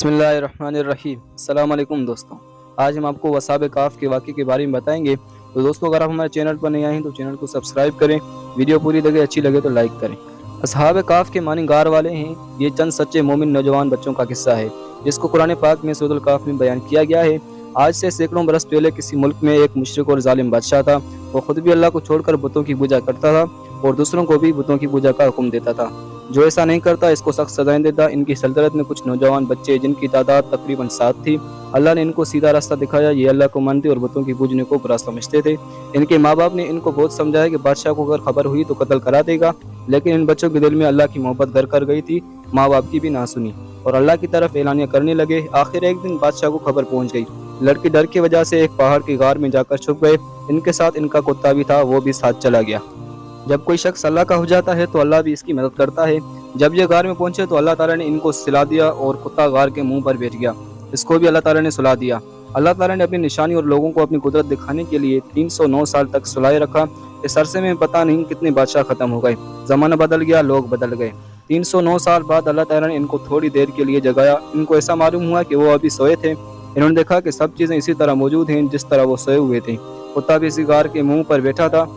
बिस्मिल्लाहिर्रहमानिर्रहीम। अस्सलाम वालेकुम दोस्तों, आज हम आपको वसाब काफ के वाक़े के बारे में बताएंगे। तो दोस्तों, अगर आप हमारे चैनल पर नए आए हैं तो चैनल को सब्सक्राइब करें, वीडियो पूरी लगे अच्छी लगे तो लाइक करें। असहाब काफ के मानी गार वाले हैं। ये चंद सच्चे मोमिन नौजवान बच्चों का किस्सा है जिसको कुरान पाक में सूरह काफ में बयान किया गया है। आज से सैकड़ों बरस पहले किसी मुल्क में एक मुशरिक और जालिम बादशाह था। वो खुद भी अल्लाह को छोड़कर बुतों की पूजा करता था और दूसरों को भी बुतों की पूजा का हुक्म देता था। जो ऐसा नहीं करता इसको सख्त सजाएं देता। इनकी सल्तनत में कुछ नौजवान बच्चे जिनकी तादाद तकरीबन 7 थी। अल्लाह ने इनको सीधा रास्ता दिखाया। ये अल्लाह को मानते और बुतों की पूजने को बुरा समझते थे। इनके माँ बाप ने इनको बहुत समझाया कि बादशाह को अगर खबर हुई तो कत्ल करा देगा, लेकिन इन बच्चों के दिल में अल्लाह की मोहब्बत घर कर गई थी। माँ बाप की भी ना सुनी और अल्लाह की तरफ ऐलानियां करने लगे। आखिर एक दिन बादशाह को खबर पहुंच गई। लड़के डर की वजह से एक पहाड़ की गार में जाकर छुप गए। इनके साथ इनका कुत्ता भी था, वो भी साथ चला गया। जब कोई शख्स अल्लाह का हो जाता है तो अल्लाह भी इसकी मदद करता है। जब ये गार में पहुंचे तो अल्लाह ताला ने इनको सिला दिया और कुत्ता गार के मुंह पर बैठ गया। इसको भी अल्लाह ताला ने सुला दिया। अल्लाह ताला ने अपनी निशानी और लोगों को अपनी कुदरत दिखाने के लिए 309 साल तक सुलाए रखा। इस अरसे में पता नहीं कितने बादशाह खत्म हो गए। ज़माना बदल गया, लोग बदल गए। 309 साल बाद अल्लाह ताला ने इनको थोड़ी देर के लिए जगाया। इनको ऐसा मालूम हुआ कि वो अभी सोए थे। इन्होंने देखा कि सब चीज़ें इसी तरह मौजूद हैं जिस तरह वो सोए हुए थे। कुत्ता भी इसी गार के मुंह पर बैठा था।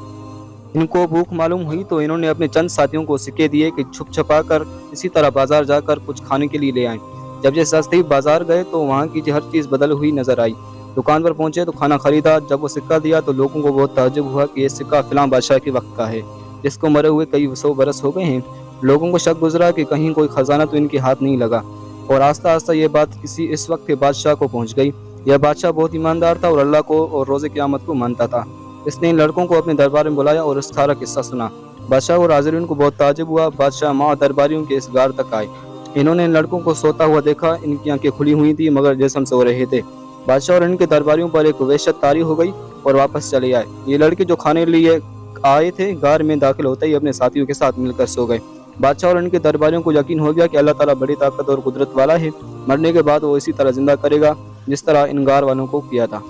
इनको भूख मालूम हुई तो इन्होंने अपने चंद साथियों को सिक्के दिए कि छुप छुपा कर इसी तरह बाजार जाकर कुछ खाने के लिए ले आएं। जब ये सस्ती बाजार गए तो वहाँ की हर चीज़ बदल हुई नजर आई। दुकान पर पहुंचे तो खाना खरीदा। जब वो सिक्का दिया तो लोगों को बहुत ताज्जुब हुआ कि ये सिक्का फिलां बादशाह के वक्त का है जिसको मरे हुए कई 100 बरस हो गए हैं। लोगों को शक गुजरा कि कहीं कोई खजाना तो इनके हाथ नहीं लगा और आस्ता आस्ता ये बात किसी इस वक्त के बादशाह को पहुँच गई। यह बादशाह बहुत ईमानदार था और अल्लाह को और रोज़े क़यामत को मानता था। इसने इन लड़कों को अपने दरबार में बुलाया और इस सारा किस्सा सुना। बादशाह और हाज़िरीन को बहुत ताज्जुब हुआ। बादशाह माँ दरबारियों के इस गार तक आए। इन्होंने इन लड़कों को सोता हुआ देखा। इनकी आंखें खुली हुई थी मगर जिस्म सो रहे थे। बादशाह और इनके दरबारियों पर एक वहशत तारी हो गई और वापस चले आए। ये लड़के जो खाने लिए आए थे गार में दाखिल होते ही अपने साथियों के साथ मिलकर सो गए। बादशाह और इनके दरबारियों को यकीन हो गया कि अल्लाह ताला बड़ी ताकत और कुदरत वाला है। मरने के बाद वो इसी तरह जिंदा करेगा जिस तरह इन गार वालों को किया था।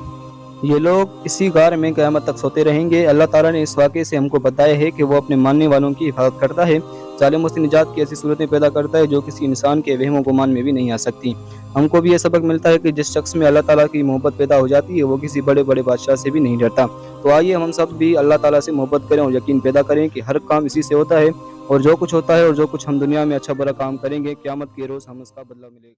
ये लोग इसी गार में क़यामत तक सोते रहेंगे। अल्लाह ताला ने इस वाक़े से हमको बताया है कि वो अपने मानने वालों की हिफाजत करता है। जालिमों से निजात की ऐसी सूरतें पैदा करता है जो किसी इंसान के वहम गुमान में भी नहीं आ सकती। हमको भी ये सबक मिलता है कि जिस शख्स में अल्लाह ताला की मोहब्बत पैदा हो जाती है वो किसी बड़े बड़े बादशाह से भी नहीं डरता। तो आइए हम सब भी अल्लाह ताला से मोहब्बत करें और यकीन पैदा करें कि हर काम इसी से होता है और जो कुछ होता है और जो कुछ हम दुनिया में अच्छा बुरा काम करेंगे क़यामत के रोज़ हम उसका बदला मिलेगा।